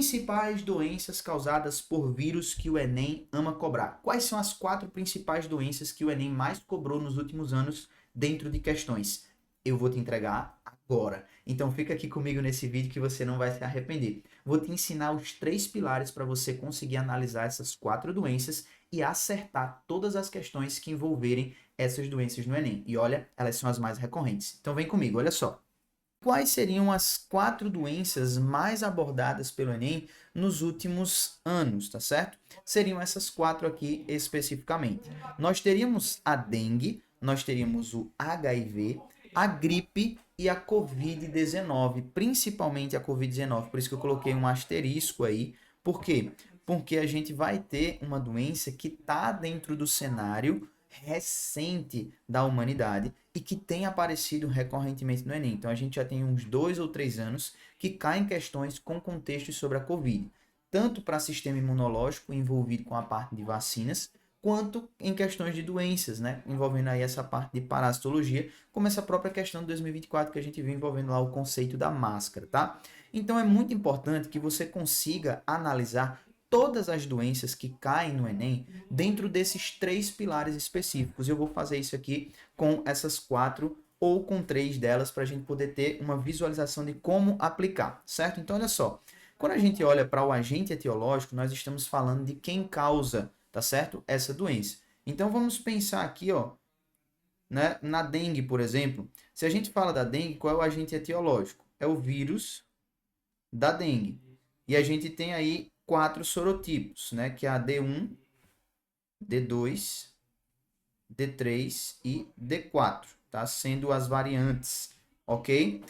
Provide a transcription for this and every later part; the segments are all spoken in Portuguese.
Principais doenças causadas por vírus que o Enem ama cobrar. Quais são as 4 principais doenças que o Enem mais cobrou nos últimos anos dentro de questões? Eu vou te entregar agora. Então fica aqui comigo nesse vídeo que você não vai se arrepender. Vou te ensinar os 3 pilares para você conseguir analisar essas 4 doenças e acertar todas as questões que envolverem essas doenças no Enem. E olha, elas são as mais recorrentes. Então vem comigo, olha só. Quais seriam as 4 doenças mais abordadas pelo Enem nos últimos anos, tá certo? Seriam essas 4 aqui especificamente. Nós teríamos a dengue, nós teríamos o HIV, a gripe e a Covid-19, principalmente a Covid-19, por isso que eu coloquei um asterisco aí. Por quê? Porque a gente vai ter uma doença que está dentro do cenário recente da humanidade e que tem aparecido recorrentemente no Enem. Então a gente já tem uns 2 ou 3 anos que caem questões com contextos sobre a Covid, tanto para sistema imunológico envolvido com a parte de vacinas, quanto em questões de doenças, né, envolvendo aí essa parte de parasitologia, como essa própria questão de 2024 que a gente viu envolvendo lá o conceito da máscara, tá? Então é muito importante que você consiga analisar todas as doenças que caem no Enem dentro desses 3 pilares específicos. Eu vou fazer isso aqui com essas 4 ou com 3 delas para a gente poder ter uma visualização de como aplicar, certo? Então, olha só. Quando a gente olha para o agente etiológico, nós estamos falando de quem causa, tá certo? Essa doença. Então, vamos pensar aqui, ó, né, na dengue, por exemplo. Se a gente fala da dengue, qual é o agente etiológico? É o vírus da dengue. E a gente tem aí 4 sorotipos, né? Que é a D1, D2, D3 e D4, tá? Sendo as variantes, ok?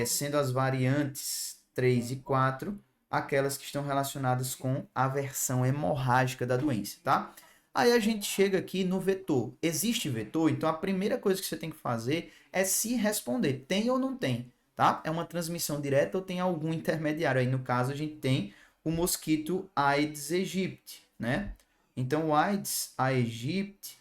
Sendo as variantes 3 e 4 aquelas que estão relacionadas com a versão hemorrágica da doença, tá? Aí a gente chega aqui no vetor. Existe vetor? Então a primeira coisa que você tem que fazer é se responder. Tem ou não tem? Tá? É uma transmissão direta ou tem algum intermediário? Aí no caso a gente tem o mosquito Aedes aegypti, né? Então o Aedes aegypti,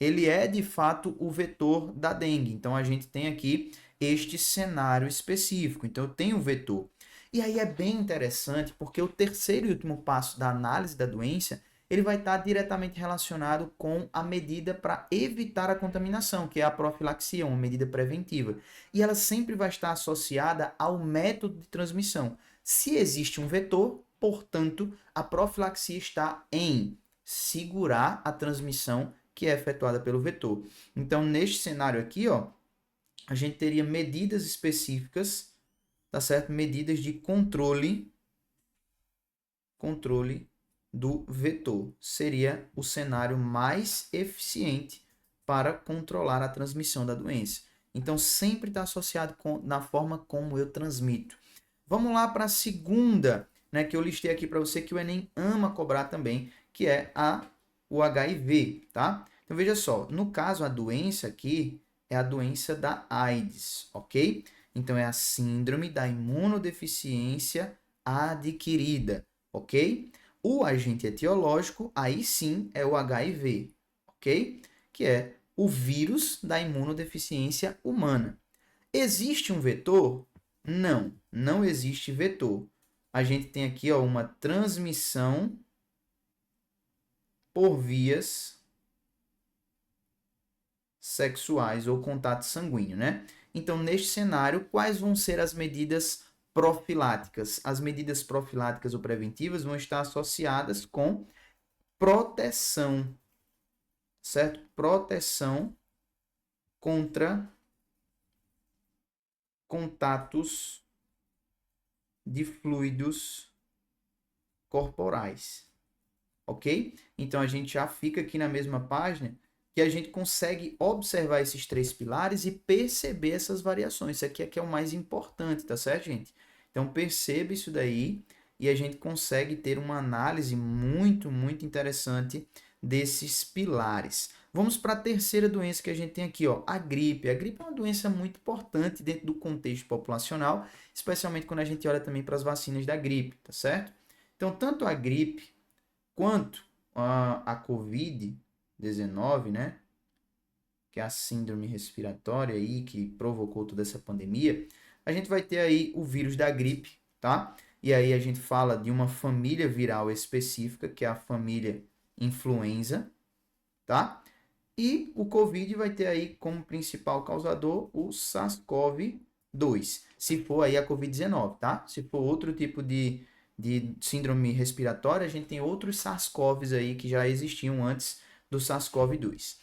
ele é de fato o vetor da dengue. Então a gente tem aqui este cenário específico. Então eu tenho o vetor. E aí é bem interessante porque o terceiro e último passo da análise da doença, ele vai estar diretamente relacionado com a medida para evitar a contaminação, que é a profilaxia, uma medida preventiva. E ela sempre vai estar associada ao método de transmissão. Se existe um vetor, portanto, a profilaxia está em segurar a transmissão que é efetuada pelo vetor. Então, neste cenário aqui, ó, a gente teria medidas específicas, tá certo? Medidas de controle do vetor. Seria o cenário mais eficiente para controlar a transmissão da doença. Então, sempre está associado na forma como eu transmito. Vamos lá para a segunda, né, que eu listei aqui para você, que o Enem ama cobrar também, que é o HIV, tá? Então, veja só, no caso, a doença aqui é a doença da AIDS, ok? Então, é a síndrome da imunodeficiência adquirida, ok? O agente etiológico, aí sim, é o HIV, ok? Que é o vírus da imunodeficiência humana. Existe um vetor? Não, não existe vetor. A gente tem aqui, ó, uma transmissão por vias sexuais ou contato sanguíneo, né? Então, neste cenário, quais vão ser as medidas profiláticas? As medidas profiláticas ou preventivas vão estar associadas com proteção, certo? Proteção contra contatos de fluidos corporais, ok? Então a gente já fica aqui na mesma página que a gente consegue observar esses 3 pilares e perceber essas variações. Isso aqui é que é o mais importante, tá certo, gente? Então perceba isso daí e a gente consegue ter uma análise muito, muito interessante desses pilares. Vamos para a terceira doença que a gente tem aqui, ó, a gripe. A gripe é uma doença muito importante dentro do contexto populacional, especialmente quando a gente olha também para as vacinas da gripe, tá certo? Então, tanto a gripe quanto a Covid-19, né, que é a síndrome respiratória aí que provocou toda essa pandemia, a gente vai ter aí o vírus da gripe, tá? E aí a gente fala de uma família viral específica, que é a família influenza, tá? E o Covid vai ter aí como principal causador o SARS-CoV-2, se for aí a Covid-19, tá? Se for outro tipo de síndrome respiratória, a gente tem outros SARS-CoVs aí que já existiam antes do SARS-CoV-2.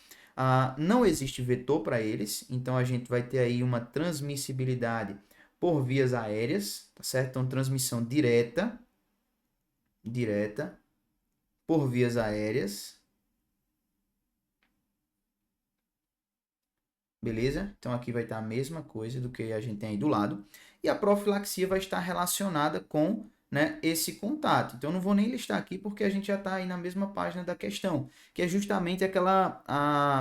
Não existe vetor para eles, então a gente vai ter aí uma transmissibilidade por vias aéreas, tá certo? Então, transmissão direta por vias aéreas. Beleza? Então aqui vai estar a mesma coisa do que a gente tem aí do lado. E a profilaxia vai estar relacionada com, né, esse contato. Então eu não vou nem listar aqui porque a gente já está aí na mesma página da questão, que é justamente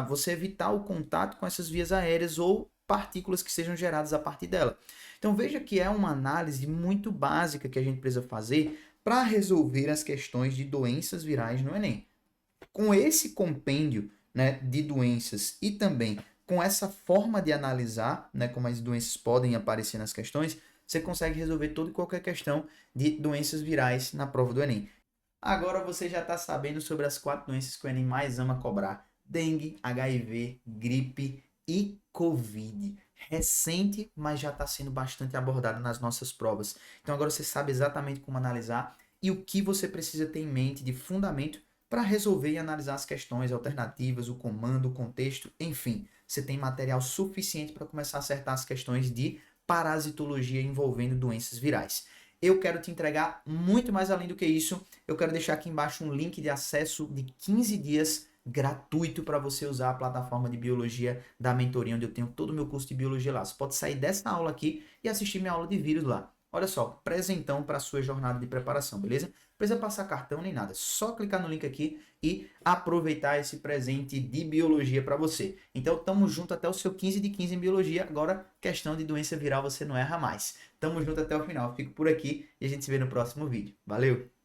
você evitar o contato com essas vias aéreas ou partículas que sejam geradas a partir dela. Então veja que é uma análise muito básica que a gente precisa fazer para resolver as questões de doenças virais no Enem. Com esse compêndio, né, de doenças e também com essa forma de analisar, né, como as doenças podem aparecer nas questões, você consegue resolver toda e qualquer questão de doenças virais na prova do Enem. Agora você já está sabendo sobre as 4 doenças que o Enem mais ama cobrar: dengue, HIV, gripe e Covid. Recente, mas já está sendo bastante abordado nas nossas provas. Então agora você sabe exatamente como analisar e o que você precisa ter em mente de fundamento para resolver e analisar as questões, alternativas, o comando, o contexto, enfim. Você tem material suficiente para começar a acertar as questões de parasitologia envolvendo doenças virais. Eu quero te entregar muito mais além do que isso. Eu quero deixar aqui embaixo um link de acesso de 15 dias gratuito para você usar a plataforma de biologia da mentoria, onde eu tenho todo o meu curso de biologia lá. Você pode sair dessa aula aqui e assistir minha aula de vírus lá. Olha só, presentão para a sua jornada de preparação, beleza? Não precisa passar cartão nem nada, só clicar no link aqui e aproveitar esse presente de biologia para você. Então, tamo junto até o seu 15 de 15 em biologia. Agora, questão de doença viral, você não erra mais. Tamo junto até o final. Fico por aqui e a gente se vê no próximo vídeo. Valeu!